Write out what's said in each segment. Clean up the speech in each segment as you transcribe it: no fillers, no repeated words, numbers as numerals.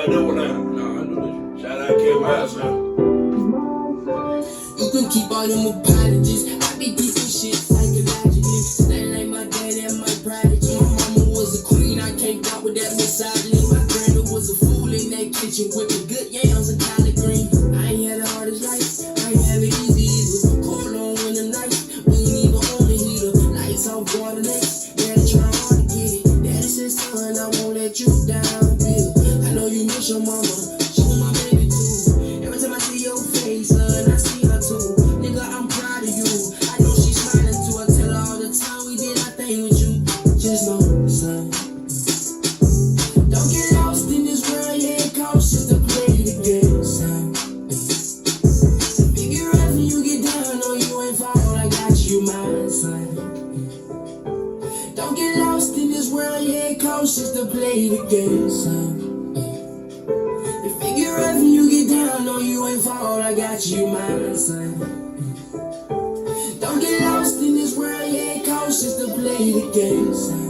I know what I know this. Shout out Kim Miles, man. You can keep all them apologies. I be keeping shit psychologically. Stand like my daddy and my prodigy. My mama was a queen, I can't fuck with that misogyny. My granddad was a fool in that kitchen whipping good yams and collard green. I ain't had the hardest life, I ain't have it easy either. Cold on when the night, we ain't even on the heater. Lights off, water next, daddy try hard to get it. Daddy said, son, I won't let you down, Bill. I know you miss your mama, she was my baby too. Every time I see your face, son, I see her too. Nigga, I'm proud of you. I know she's smiling too. I tell her all the time we did our thing with you. Just know, son, don't get lost in this world. Yeah, it costs just to play the game, son. Figure out when you get down, no, you ain't fall. I got you, my son. Don't get lost in this world. Yeah, it costs just to play the game, son. Figure out when you get down, no, you ain't fall. I got you, my son. Don't get lost in this world, yeah, it costs just to play the game, son.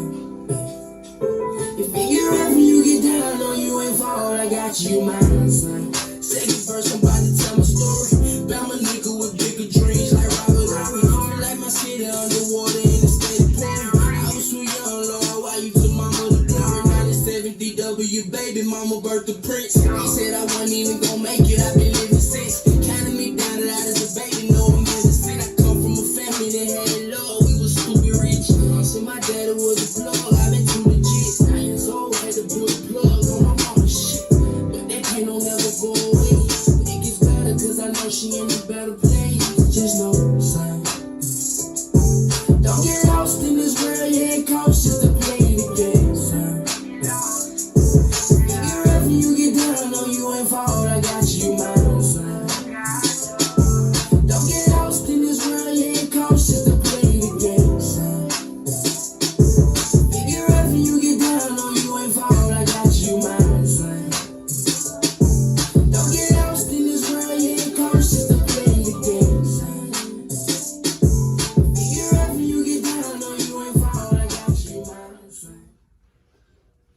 You figure out when you get down, no, you ain't fall. I got you, my son. Second verse, I'm about to tell my story. About my nigga with bigger dreams like Robert Horry. Feel like my city underwater in the state of pouring. I was too young, Lord, why you took mama to glory? 97 DW, baby, mama birthed the prince. He said I wasn't even gonna make it, I've been living since. Counting me down a lot as a baby, no I'm innocent. I come from a family that had it low, we was stupid rich. I said my daddy was a plug, I've been too legit. 9 years old, had to put a plug on my mama's shit. But that pain don't never go away. But it gets better cause I know she in a better place. Just know, son, don't get lost in this world, yeah, it costs just to play the game, son. Figure out when you get down, no, you ain't fall. I got you, my son. Don't get lost in this world, yeah, it costs just to play the game, son. Figure out when you get down, no, you ain't fall. I got you, my son. Don't get lost in this world, yeah, it costs just to play the game, son. Figure out when you get down, no, you ain't fall. I got you, my son.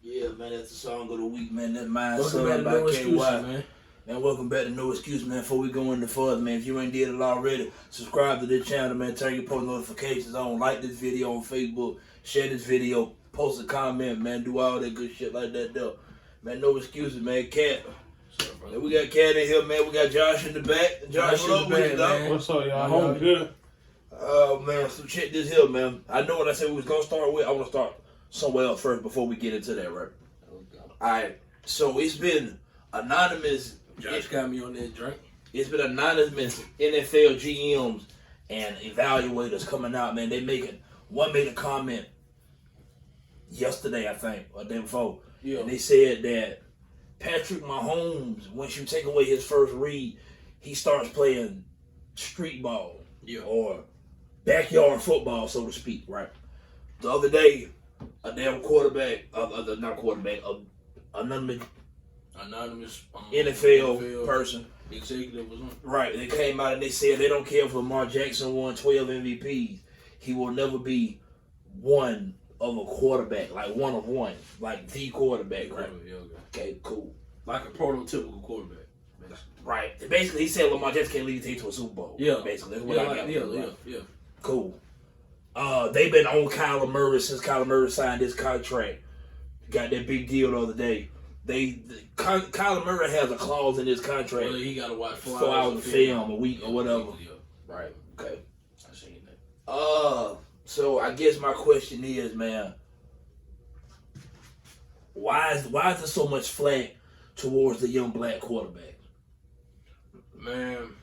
Yeah, man, that's the song of the week, man. That's mine, Welcome son, back to by No KY. Excuses, man. Man, welcome back to No Excuse, man. Before we go into further, man, if you ain't did it already, subscribe to this channel, man. Turn your post notifications on. Like this video on Facebook. Share this video. Post a comment, man. Do all that good shit like that, though. Man, No Excuses, man. Cat. Man, we got Cat in here, man. We got Josh in the back. Josh, what up with you, dog? What's up, y'all? My Y'all homie. good? Oh, man. So check this here, man. I know what I said we was going to start with. I want to start somewhere else first before we get into that, right? Alright. So it's been anonymous. Josh got me on that drink. It's been anonymous NFL GMs and evaluators coming out, man. One made a comment yesterday, I think, or day before. Yeah. And they said that Patrick Mahomes, once you take away his first read, he starts playing street ball. Yeah. Or backyard football, so to speak, right? The other day, a damn quarterback, Anonymous NFL person, executive was on. right? They came out and they said they don't care if Lamar Jackson won 12 MVPs. He will never be one of a quarterback, like one of one, like the quarterback, right? Yeah, okay. Okay, cool. Like a prototypical quarterback. Basically. Right. Basically, he said Lamar Jackson can't lead the team to a Super Bowl. Yeah. Basically, that's what Yeah, I like, got. yeah. Cool. They've been on Kyler Murray since Kyler Murray signed his contract. Got that big deal the other day. Kyler Murray has a clause in his contract. Well, he got to watch 4 hours of film a week or whatever. Yeah. Right. Okay. I seen that. So I guess my question is, man, why is there so much flack towards the young black quarterback? Man.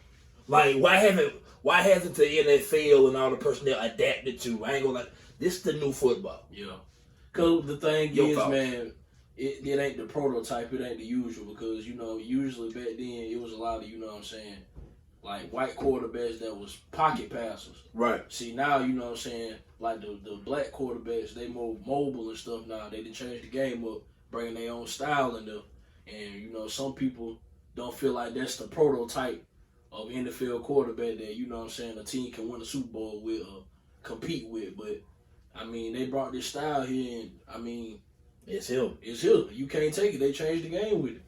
Like, why hasn't the NFL and all the personnel adapted to? I ain't gonna like this is the new football. Yeah. Because the thing Your is, thoughts? man, it ain't the prototype, it ain't the usual. Because, usually back then, it was a lot of, like white quarterbacks that was pocket passers. Right. See, now, like the black quarterbacks, they more mobile and stuff now. They done changed the game up, bringing their own style in there. And, some people don't feel like that's the prototype of NFL quarterback that, a team can win a Super Bowl with or compete with. But, they brought this style here and, It's him. it's here. You can't take it. They changed the game with it.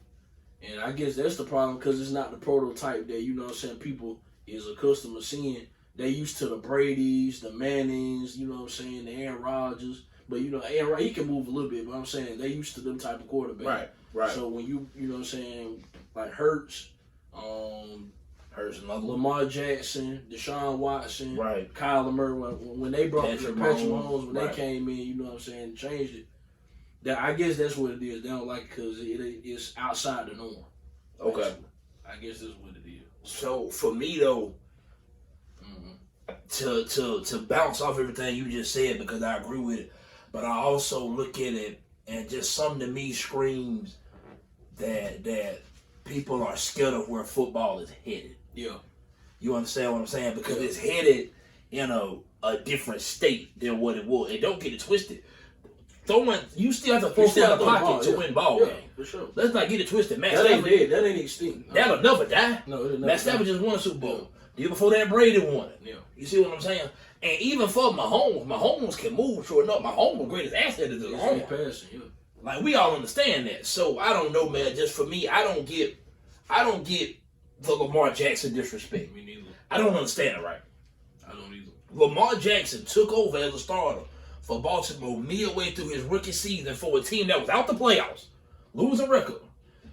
And I guess that's the problem because it's not the prototype that, you know what I'm saying, people is accustomed to seeing. They used to the Bradys, the Mannings, you know what I'm saying, the Aaron Rodgers. But, you know, Aaron Rodgers, he can move a little bit, but I'm saying they used to them type of quarterback. Right. So when you know what I'm saying, like Hurts, Lamar Jackson, Deshaun Watson, Right. Kyler Murray, when they brought Patrick Patrick Mahomes, Mahomes, when right. they came in, you know what I'm saying, changed it. That I guess that's what it is. They don't like it because it's outside the norm. Okay. Basically. I guess that's what it is. So for me though, to bounce off everything you just said, because I agree with it, but I also look at it and just something to me screams that people are scared of where football is headed. Yeah. You understand what I'm saying? Because it's headed in a different state than what it was. And don't get it twisted. You still have to throw in the pocket to win ball game. For sure. Let's not get it twisted. Matt That ain't Stafford, dead. That ain't extinct. No. that'll never die. No, it'll never Matt Stafford just won a Super Bowl. The year before that, Brady won it. Yeah. You see what I'm saying? And even for Mahomes can move. Sure enough, Mahomes the greatest asset is the He's arm. passing, yeah. Like, we all understand that. So I don't know, man. Just for me, I don't get the Lamar Jackson disrespect. Me neither. I don't understand it right. I don't either. Lamar Jackson took over as a starter for Baltimore midway through his rookie season for a team that was out the playoffs, losing record.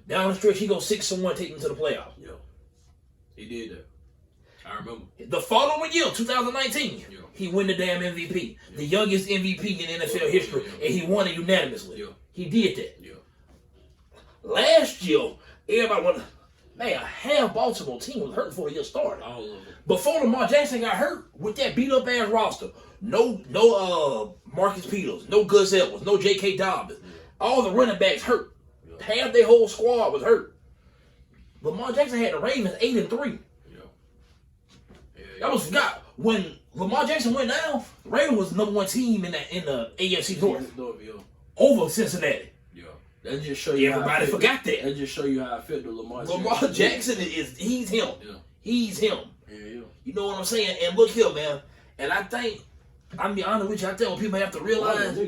Down the stretch, he goes 6-1, taking them to the playoffs. Yeah. He did that. I remember. The following year, 2019, he won the damn MVP, the youngest MVP in NFL history, and he won it unanimously. Yeah. He did that. Yeah. Last year, everybody wanted, man, half Baltimore team was hurt before the year started. All of them. Before Lamar Jackson got hurt with that beat up ass roster, no Marcus Peters, no Gus Edwards, no J.K. Dobbins. All the running backs hurt. Half their whole squad was hurt. Lamar Jackson had the Ravens 8-3. That was forgot. When Lamar Jackson went down, the Ravens was the number one team in the AFC North over Cincinnati. Yeah. That just show you Everybody forgot that. That just show you how I felt to Lamar Jackson he's him. Yeah. He's him. Yeah. You know what I'm saying? And look here, man. And I think, I'm be honest with you, I think what people have to realize,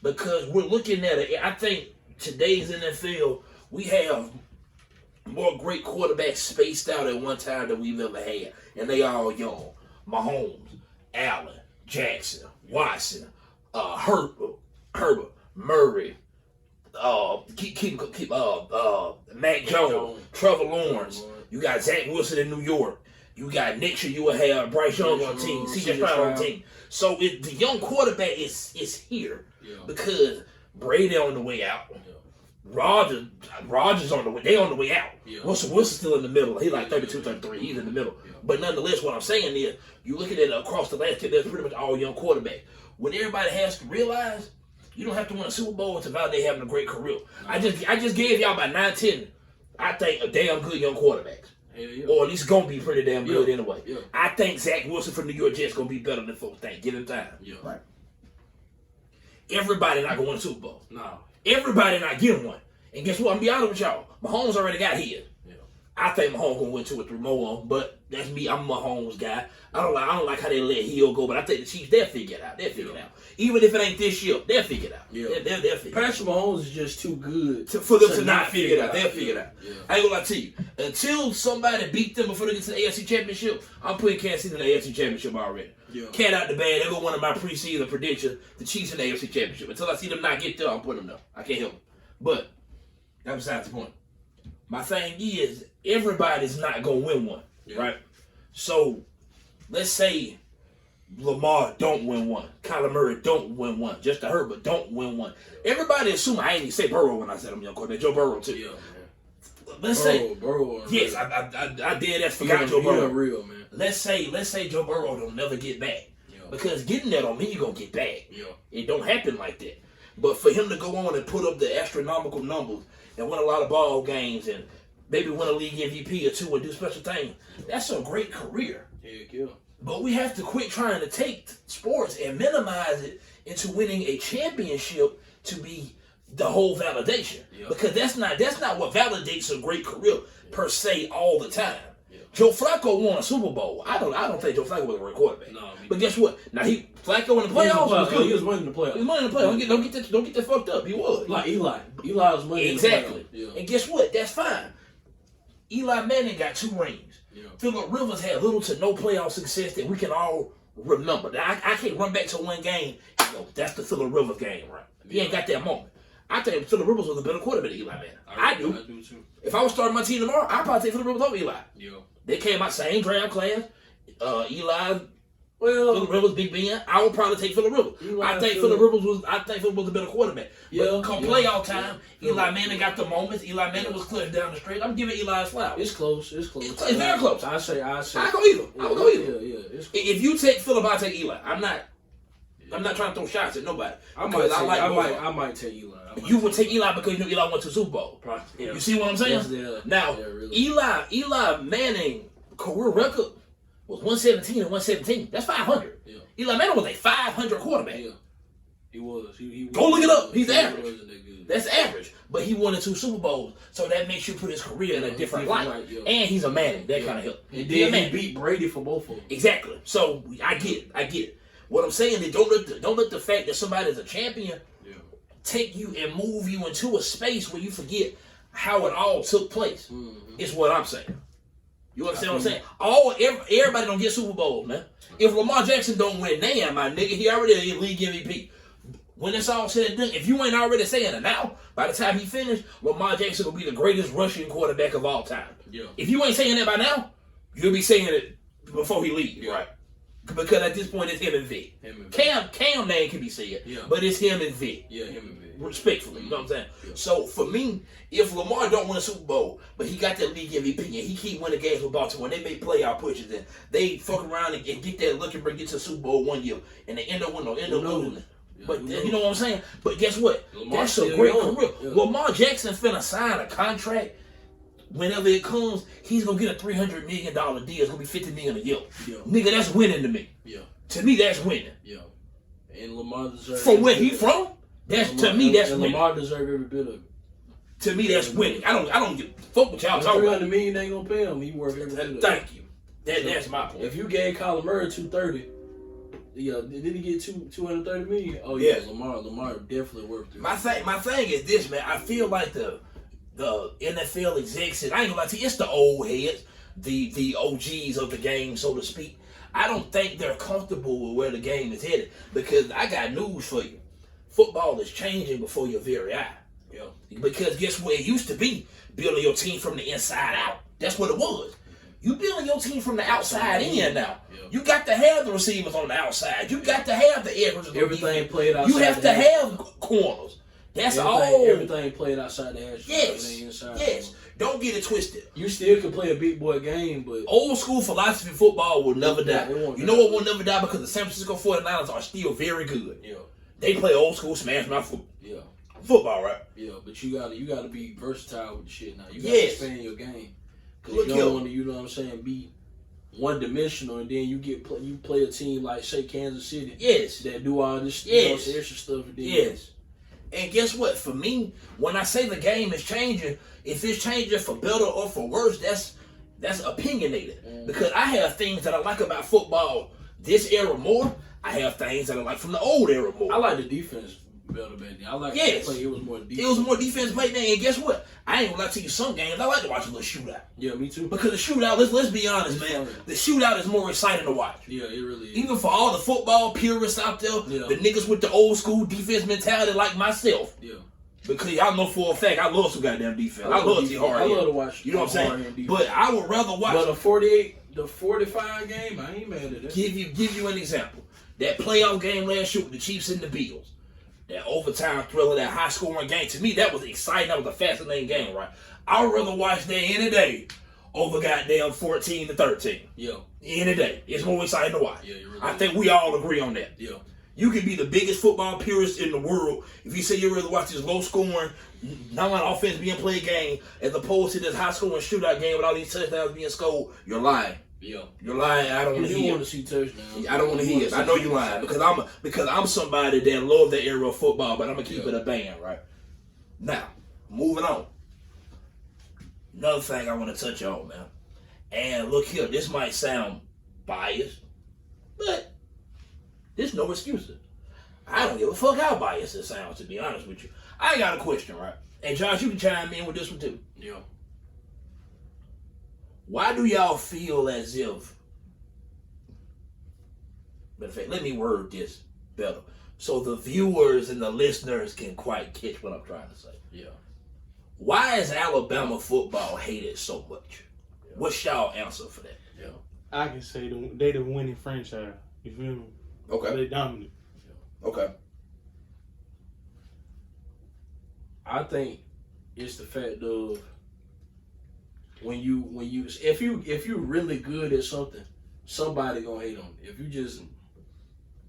because we're looking at it, I think today's NFL, we have more great quarterbacks spaced out at one time than we've ever had. And they all young. Mahomes, Allen, Jackson, Watson, Herbert, Murray, Mac Jones, Trevor Lawrence. You got Zach Wilson in New York. You got next year you will have Bryce Young on the team, CJ Stroud on the team. So the young quarterback is here because Brady on the way out. Rodgers on the way. They on the way out. Wilson's still in the middle. He's like 32, 33. He's in the middle. But nonetheless, what I'm saying is, you look at it across the landscape, there's pretty much all young quarterbacks. What everybody has to realize, you don't have to win a Super Bowl to validate having a great career. I just gave y'all about 9, 10, I think, a damn good young quarterbacks. Or at least gonna be pretty damn good anyway. I think Zach Wilson from New York Jets gonna be better than folks think. Give him time. Right. Everybody not gonna win a Super Bowl. No. Everybody not getting one. And guess what? I'm gonna be honest with y'all. Mahomes already got his. I think Mahomes gonna win 2 or 3 more, but that's me. I'm a Mahomes guy. I don't like how they let Hill go, but I think the Chiefs, they'll figure it out. They'll figure it out. Even if it ain't this year, they'll figure it out. They'll figure it out. Patrick Mahomes is just too good for them to not figure it out. They'll figure it out. I ain't gonna lie to you. Until somebody beat them before they get to the AFC Championship, I'm putting Kansas City in the AFC Championship already. Cat out the bag. They go one of my preseason predictions, the Chiefs in the AFC Championship. Until I see them not get there, I'm putting them there. I can't help them. But that's besides the point. My thing is, everybody's not going to win one, right? So, let's say Lamar don't win one. Kyler Murray don't win one. Justin Herbert don't win one. Everybody assume, I ain't even say Burrow when I said I'm young quarterback. Joe Burrow, too. Let's say, Burrow. Yes, I did that. Forgot Joe Burrow. Real, man. Let's say Joe Burrow don't never get back. Because getting that don't mean you're going to get back. It don't happen like that. But for him to go on and put up the astronomical numbers and win a lot of ball games and maybe win a league MVP or 2 and do special things, that's a great career. But we have to quit trying to take sports and minimize it into winning a championship to be the whole validation. Because that's not what validates a great career per se all the time. Joe Flacco won a Super Bowl. I don't think Joe Flacco was a great quarterback. No, but guess what? Now Flacco in the playoffs. He was winning the playoffs. He was winning the playoffs. Don't get that fucked up. He was. Like Eli. Eli was winning exactly. the playoffs. And guess what? That's fine. Eli Manning got 2 rings. Yeah. Phillip Rivers had little to no playoff success that we can all remember. Now, I can't run back to one game. That's the Phillip Rivers game, right? He ain't got that moment. I think Phillip Rivers was a better quarterback than Eli Manning. I do. I do too. If I was starting my team tomorrow, I'd probably take Phillip Rivers over Eli. Yeah. They came out same draft class. Eli, Well, Phillip Rivers, Big Ben. I would probably take Phillip Rivers. I think Phillip Rivers was a better quarterback. But come playoff time, Eli Manning got the moments. Eli Manning was clearing down the street. I'm giving Eli his flowers. it's close. It's very close. I say. I go either. I would go either. Yeah. It's close. If you take Phillip, I take Eli. I'm not trying to throw shots at nobody. I might take Eli. You would take Eli because you know Eli went to the Super Bowl. Yeah. You see what I'm saying? Now, Eli Manning career record was 117 and 117. That's 500. Yeah. Eli Manning was a 500 quarterback. Yeah. He was. He Go look it up. He's average. Wasn't that good. That's average. But he won 2 Super Bowls, so that makes you put his career in a different light. And he's a Manning. That kind of help. And then he beat Brady for both of them. Exactly. So I get it. What I'm saying is don't let the fact that somebody's a champion take you and move you into a space where you forget how it all took place. Is what I'm saying. You understand what I'm saying? Everybody don't get Super Bowls, man. If Lamar Jackson don't win, damn, my nigga, he already a league MVP. When it's all said and done, if you ain't already saying it now, by the time he finished, Lamar Jackson will be the greatest rushing quarterback of all time. Yeah. If you ain't saying that by now, you'll be saying it before he leaves, right? Because at this point, it's him and Vic. Cam name can be said, but it's him and Vic. Yeah, him and Vic. Respectfully, you know what I'm saying? Yeah. So, for me, if Lamar don't win a Super Bowl, but he got that league MVP, and he keep winning games with Baltimore, and they make playoff pushes, and they fuck around and get that lucky break, get to the Super Bowl one year, and they end up winning, losing. But you know what I'm saying? But guess what? That's a great career. Yeah. Lamar Jackson finna sign a contract. Whenever it comes, he's gonna get a $300 million deal. It's gonna be $50 million a year. Yeah. Nigga, that's winning to me. Yeah. To me, that's winning. Yeah. And Lamar deserves. For where he from? That's Lamar, to me. That's winning. Lamar deserves every bit of it. To me, that's winning. I don't give a fuck what y'all talking about. $300 million ain't gonna pay him. He worth every bit of it. Thank you. That's my point. If you gave Kyler Murray $230, did he get $230 million? Oh yeah, Lamar definitely worth it. My thing is this, man. I feel like the NFL execs, I ain't gonna lie to you, it's the old heads, the OGs of the game, so to speak. I don't think they're comfortable with where the game is headed, because I got news for you. Football is changing before your very eye. Because guess what? It used to be building your team from the inside out. That's what it was. You building your team from the outside in now. You got to have the receivers on the outside. You got to have the edge rushers. Everything played outside. You have to have corners. That's all. Everything played outside the edge. Yes. Don't get it twisted. You still can play a big boy game, but old school philosophy football will never die. You know what will never die? Because the San Francisco 49ers are still very good. Yeah. They play old school smash mouth football, right? Yeah, but you gotta be versatile with the shit now. You gotta expand your game. Because you don't want to, you know what I'm saying, be one dimensional, and then you play a team like say Kansas City. Yes. That do all this extra stuff. And yes. And guess what? For me, when I say the game is changing, if it's changing for better or for worse, that's opinionated. Mm-hmm. Because I have things that I like about football this era more. I have things that I like from the old era more. I like the defense better back then. I like to play. It was more defense. It was more defense back then. And guess what? I ain't gonna lie to you. Some games I like to watch a little shootout. Yeah, me too. Because the shootout, let's be honest, man. The shootout is more exciting to watch. Yeah, it really is. Even for all the football purists out there, the niggas with the old school defense mentality like myself. Yeah. Because y'all know for a fact I love some goddamn defense. I love to see hard. I love to watch. You know what I'm saying? But I would rather watch. But the 45 game, I ain't mad at that. Give you an example. That playoff game last year with the Chiefs and the Bills. That overtime thriller, that high scoring game. To me, that was exciting. That was a fascinating game, right? I would rather watch that any day over goddamn 14-13. Yeah. Any day. It's more exciting to watch. Yeah, really I think we all agree on that. Yeah. You can be the biggest football purist in the world if you say you'd rather watch this low scoring, non-offense being played game as opposed to this high scoring shootout game with all these touchdowns being scored. You're lying. Yeah, you're lying. I don't want to hear. You want to see touchdowns? I don't want to hear it. I know you're lying because I'm somebody that love that era of football, but I'm gonna keep it a band, right? Now, moving on. Another thing I want to touch on, man. And look here, this might sound biased, but there's no excuses. I don't give a fuck how biased it sounds, to be honest with you. I got a question, right? And Josh, you can chime in with this one too. Yeah. Why do y'all feel as if? Matter of fact, let me word this better so the viewers and the listeners can quite catch what I'm trying to say. Yeah. Why is Alabama football hated so much? What's y'all answer for that? Yeah. I can say they the winning franchise. You feel me? Okay. They dominant. Okay. I think it's the fact of when you if you're really good at something, somebody gonna hate on it.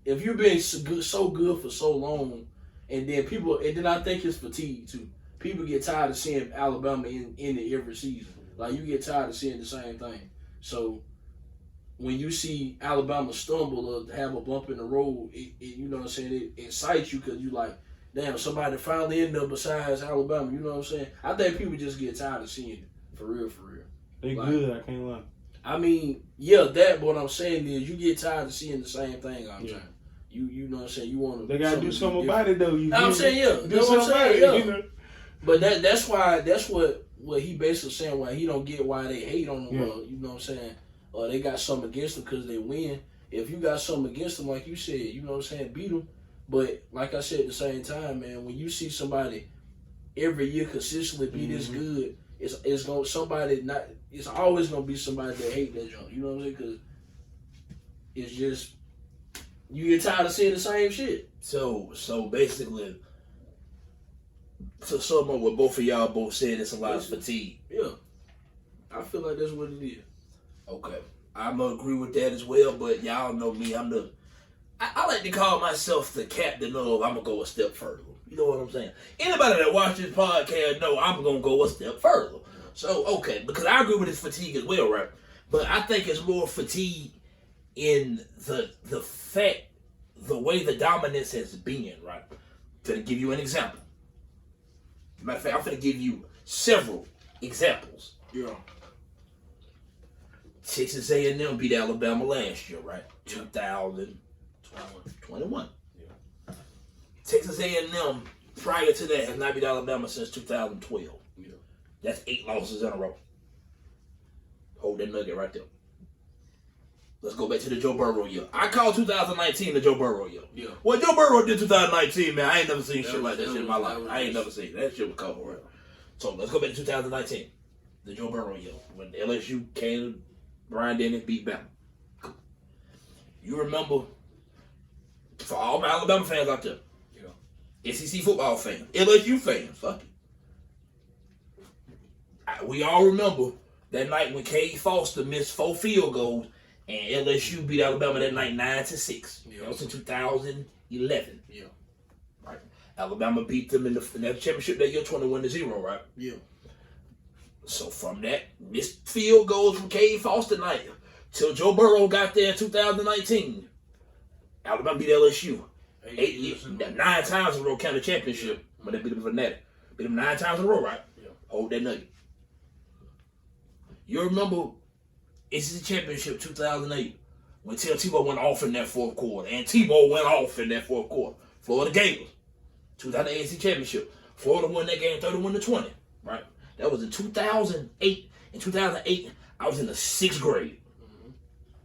If you've been so good for so long, and then I think it's fatigue too. People get tired of seeing Alabama in it every season. Like, you get tired of seeing the same thing. So when you see Alabama stumble or have a bump in the road, it you know what I'm saying, it excites you because you like, damn, somebody finally ended up besides Alabama. You know what I'm saying? I think people just get tired of seeing it. For real. They Like, good, I can't lie. I mean, yeah, that, but what I'm saying is you get tired of seeing the same thing all the time. You know what I'm saying? You want to. They gotta do something about it though. I'm saying, yeah. Do something about it. Yeah. You know? But that's what he basically saying, why he don't get why they hate on him. Yeah. You know what I'm saying? Or they got something against them because they win. If you got something against them, like you said, you know what I'm saying, beat them. But like I said, at the same time, man, when you see somebody every year consistently be this good, it's always gonna be somebody that hate that junk. You know what I'm saying? Because it's just, you get tired of seeing the same shit. So basically, to sum up what both of y'all both said, it's a lot of fatigue. Yeah, I feel like that's what it is. Okay, I'm gonna agree with that as well. But y'all know me, I like to call myself the captain of I'm gonna go a step further. You know what I'm saying? Anybody that watches this podcast know I'm gonna go a step further. So okay, because I agree with this fatigue as well, right? But I think it's more fatigue in the fact, the way the dominance has been, right? To give you an example. Matter of fact, I'm gonna give you several examples. Yeah. Texas A&M beat Alabama last year, right? 2021. Yeah. Texas A&M prior to that has not beat Alabama since 2012. Yeah. That's 8 losses in a row. Hold that nugget right there. Let's go back to the Joe Burrow year. I call 2019 the Joe Burrow year. Yeah. What Joe Burrow did 2019, man, I ain't never seen That shit was- like that that shit in was- my that life. was- I ain't never seen that shit was covered, right? So let's go back to 2019, the Joe Burrow year, when LSU came, Brian Denny beat Bama. You remember, for all my Alabama fans out there, SEC football fans, LSU fans, fuck it. We all remember that night when Cade Foster missed 4 field goals and LSU beat Alabama that night 9-6. Yeah. That was in 2011. Yeah. Right. Alabama beat them in that championship that year 21-0, right? Yeah. So from that missed field goals from Cade Foster night till Joe Burrow got there in 2019, Alabama beat LSU 9 times in a row, counted championship when they beat them for that. Beat them 9 times in a row, right? Yeah. Hold that nugget. You remember SEC championship 2008 when Tim Tebow went off in that fourth quarter, and Tebow went off in that fourth quarter. Florida Gators, 2008 SEC championship. Florida won that game 31-20, right? That was in 2008. In 2008, I was in the 6th grade.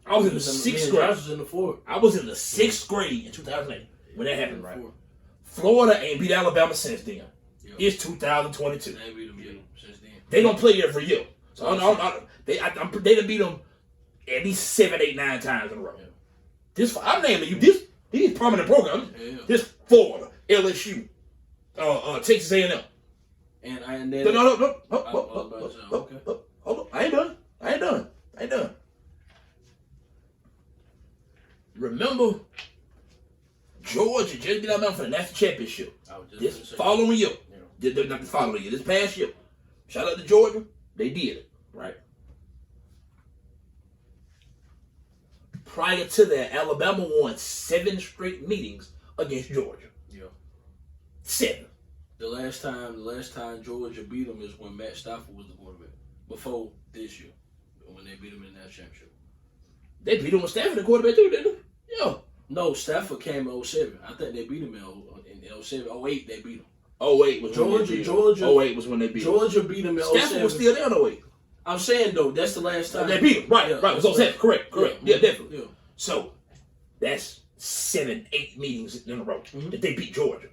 I was in the 6th grade. I was in the 4th. I was in the 6th grade in 2008 when that happened, right? Florida ain't beat Alabama since then. Yeah. It's 2022. They ain't beat them yet since then. They don't play every year. So they done beat them at least 7, 8, 9 times in a row. Yeah. I'm naming you these permanent programs. Yeah. This Florida, LSU, Texas A&M. And then No. Okay. Hold on. I ain't done. Remember, Georgia just beat Alabama for the national championship. I was just This gonna say, following year. Yeah. Not the following year. This past year. Shout out to Georgia. They did it. Right. Prior to that, Alabama won 7 straight meetings against Georgia. Yeah. 7. The last time Georgia beat them is when Matt Stafford was the quarterback. Before this year, when they beat them in that championship. They beat them with Stafford, the quarterback too, didn't they? Yeah. No, Stafford came in 07. I think they beat him in 07. 08, they beat him. 08 was when they beat them. Georgia. 08 was when they beat them. Georgia beat him in 07. Stafford was still there in 08. I'm saying though, that's the last time They beat them. Right, Yeah, right. So correct. Yeah, definitely. Yeah. So that's 7, 8 meetings in a row Mhm. that they beat Georgia.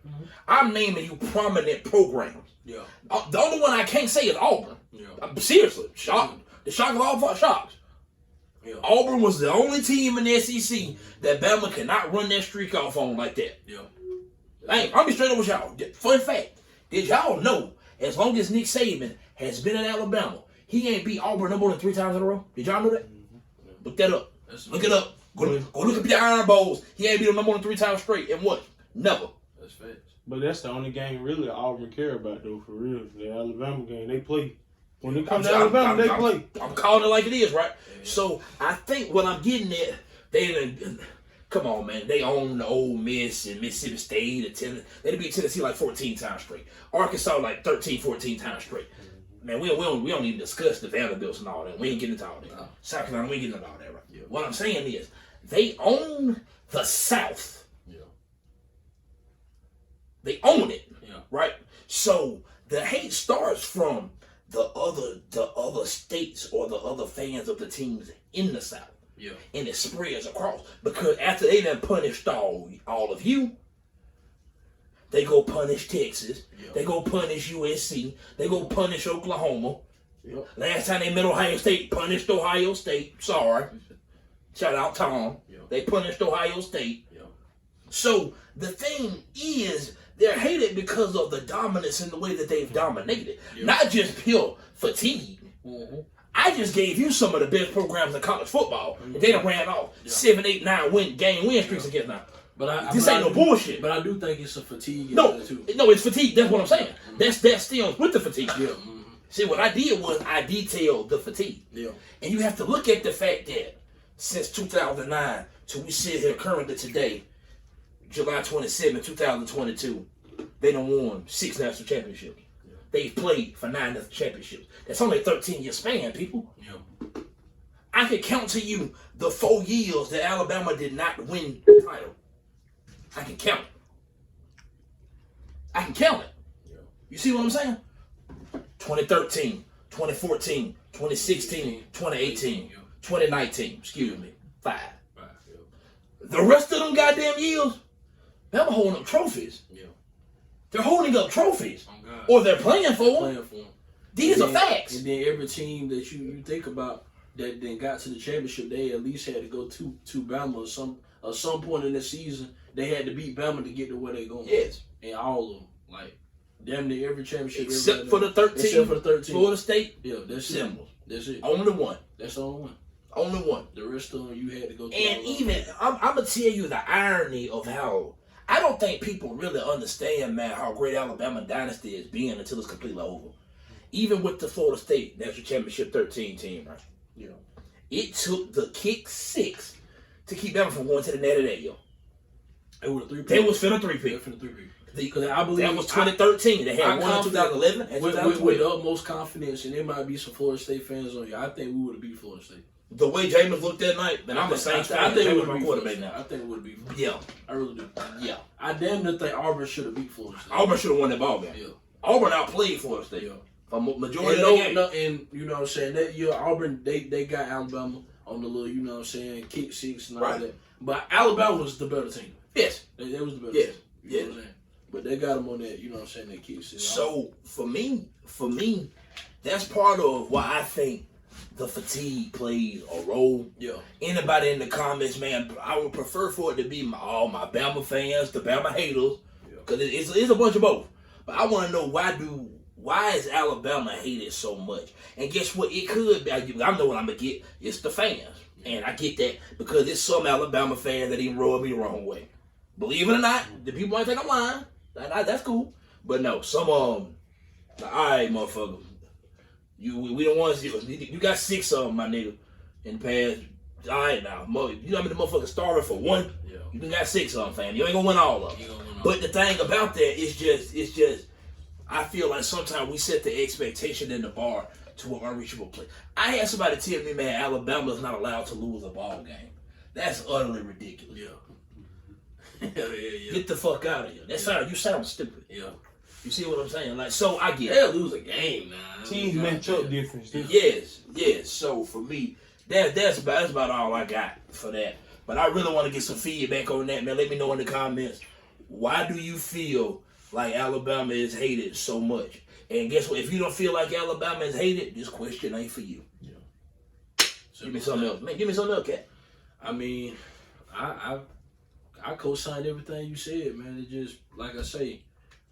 I'm naming you prominent programs. Yeah. The only one I can't say is Auburn. Yeah. Seriously, shock. The shock of all shocks. Yeah. Auburn was the only team in the SEC that Bama cannot run that streak off on like that. Yeah. Hey, I'll be straight up with y'all. Fun fact: did y'all know as long as Nick Saban has been in Alabama, he ain't beat Auburn no more than 3 times in a row? Did y'all know that? Look that up. Look it up. Go look at the Iron Bowls. He ain't beat them no more than 3 times straight. And what? Never. That's facts. But that's the only game really Auburn care about though, for real. The Alabama game they play. When it comes to Alabama, they play. I'm calling it like it is, right? Yeah. So I think what I'm getting at, come on, man. They own the Ole Miss and Mississippi State. And they beat Tennessee like 14 times straight. Arkansas like 13, 14 times straight. Man, we don't even discuss the Vanderbilts and all that. We ain't getting into all that. No. South Carolina, we ain't getting into all that, right? Yeah. What I'm saying is, they own the South. Yeah. They own it. Yeah. Right? So the hate starts from the other states or the other fans of the teams in the South. Yeah. And it spreads across. Because after they done punished all of you, they go punish Texas. Yep. They go punish USC. They go punish Oklahoma. Yep. Last time they met Ohio State, punished Ohio State. Sorry. Shout out Tom. Yep. They punished Ohio State. Yep. So the thing is, they're hated because of the dominance in the way that they've dominated. Yep. Not just pure fatigue. Mm-hmm. I just gave you some of the best programs in college football. Mm-hmm. They done ran off 7, 8, 9 win streaks against now. But this ain't no bullshit. But I do think it's a fatigue. No, it's fatigue. That's what I'm saying. Mm-hmm. That stems with the fatigue. Yeah. Mm-hmm. See, what I did was I detailed the fatigue. Yeah. And you have to look at the fact that since 2009 till we sit here currently today, July 27, 2022, they done won 6 national championships. Yeah. They've played for 9 national championships. That's only a 13-year span, people. Yeah. I can count to you the 4 years that Alabama did not win the title. I can count it. I can count it. Yeah. You see what I'm saying? 2013, 2014, 2016, 2018, 2019, excuse me, 5. The rest of them goddamn years, they're holding up trophies. Yeah. They're holding up trophies. Or they're playing for them. These are facts. And then every team that you think about that then got to the championship, they at least had to go to Bama at some point in the season. They had to beat Bama to get to where they're going. Yes. And all of them. Like, damn near every championship. Except for the 13. Except for the 13. Florida State. Yeah, that's symbols. That's it. Only one. That's the only one. Only one. The rest of them you had to go to. And even, I'm going to tell you the irony of how, I don't think people really understand, man, how great Alabama dynasty is being until it's completely over. Even with the Florida State National Championship 13 team, right? Yeah. It took the kick 6 to keep Bama from going to the Natty that year. They was finna 3-peat. Because I believe that was 2013. They had one in 2011 and 2012. With the utmost confidence, and there might be some Florida State fans on here, I think we would have beat Florida State. The way Jameis looked that night, then I'm the same fan. I think it would have been quarterback now. I think it would be. Yeah. I really do. Yeah. I damn near think Auburn should have beat Florida State. Auburn should have won that ball game. Yeah. Auburn outplayed Florida State. Yeah. For majority of the game. And you know what I'm saying? That year, Auburn, they got Alabama on the little, you know what I'm saying, kick 6 and all that. But Alabama was the better team. Yes. They was the better team. You know what I'm saying? But they got them on that, you know what I'm saying, that kick 6. So, for me, that's part of why I think the fatigue plays a role. Yeah. Anybody in the comments, man, I would prefer for it to be all my Bama fans, the Bama haters, because it's a bunch of both. But I want to know why is Alabama hated so much? And guess what? It could be, I know what I'm going to get. It's the fans. And I get that because there's some Alabama fans that even rub me the wrong way. Believe it or not, the people might think I'm lying. That's cool. But no, some of them, all right, motherfucker. We don't want to see you got 6 of them, my nigga, in the past. All right now. You know how many motherfuckers started for 1? Yeah. You done got 6 of them, fam. You ain't going to win all of them. But the thing about that is just, I feel like sometimes we set the expectation in the bar to an unreachable place. I had somebody tell me, man, Alabama is not allowed to lose a ball game. That's utterly ridiculous. Yeah. Yeah. Get the fuck out of here. You sound stupid. Yeah. You see what I'm saying? Like, so I get it. They'll lose a game now. Teams match up different. Yes. So for me, that's about all I got for that. But I really want to get some feedback on that, man. Let me know in the comments. Why do you feel like Alabama is hated so much? And guess what? If you don't feel like Alabama is hated, this question ain't for you. Yeah. Give me something else, man. Give me something else, Cat. I mean, I co-signed everything you said, man. It just, like I say,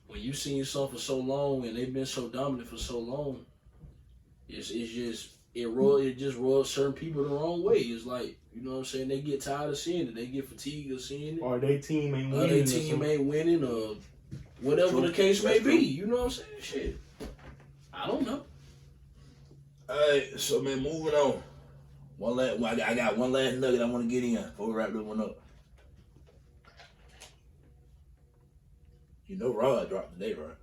when you seen something for so long and they've been so dominant for so long, it just rubs certain people the wrong way. It's like, you know what I'm saying, they get tired of seeing it, they get fatigued of seeing it, Or their team ain't or winning. their team ain't winning, or whatever the case may be. You know what I'm saying? Shit, I don't know. All right, so man, moving on. I got one last nugget I want to get in before we wrap this one up. You know Rod dropped today, right?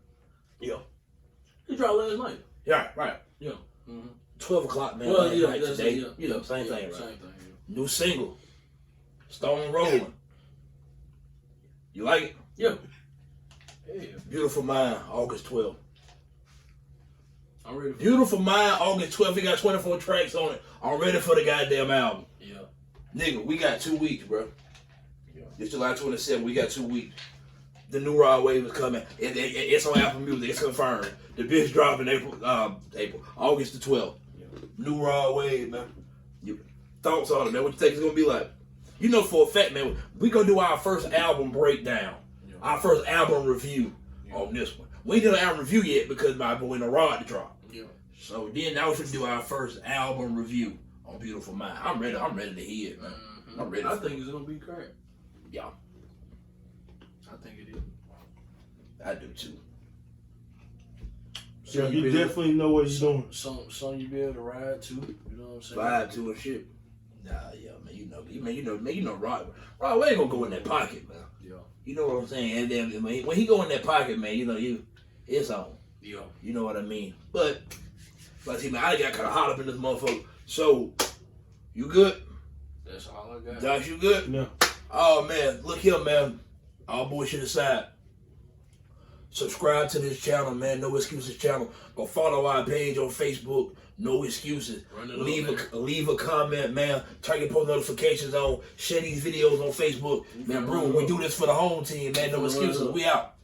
Yeah. He dropped last night. Yeah, right. Yeah. Mm-hmm. 12 o'clock, man. Well, last yeah, night that's today. it, You know, same thing, right? Same thing, yeah. New single. Stone Rolling. You like it? Yeah. Beautiful Mind, August 12th. I'm ready for Beautiful Mind, August 12th. He got 24 tracks on it. I'm ready for the goddamn album. Yeah. Nigga, we got 2 weeks, bro. Yeah. It's July 27th. We got 2 weeks. The new Rod Wave is coming. It's on Apple Music. It's confirmed. The bitch dropping August the 12th. Yeah. New Rod Wave, man. Your thoughts on it, man? What you think it's gonna be like? You know for a fact, man, we gonna do our first album breakdown, our first album review on this one. We ain't did an album review yet because my boy the Rod to drop. Yeah. So then now we should do our first album review on Beautiful Mind. I'm ready to hear it, man. Mm-hmm. I'm ready. I think it's gonna be great. Yeah, I think it is. I do too. So you definitely know what you're doing. Some you be able to ride to. You know what I'm saying? Vibe to and shit. Nah, yeah, man. You know, Rod Wave ain't gonna go in that pocket, man. Yeah. You know what I'm saying? And then when he go in that pocket, man, it's on. Yeah. You know what I mean? But see, man, I got kind of hot up in this motherfucker. So, you good? That's all I got. Josh, you good? Yeah. Oh, man. Look here, man. All bullshit aside. Subscribe to this channel, man. No Excuses channel. Go follow our page on Facebook. No Excuses. Leave a comment, man. Turn your post notifications on. Share these videos on Facebook. Man, bro, we do this for the home team, man. No Excuses. We out.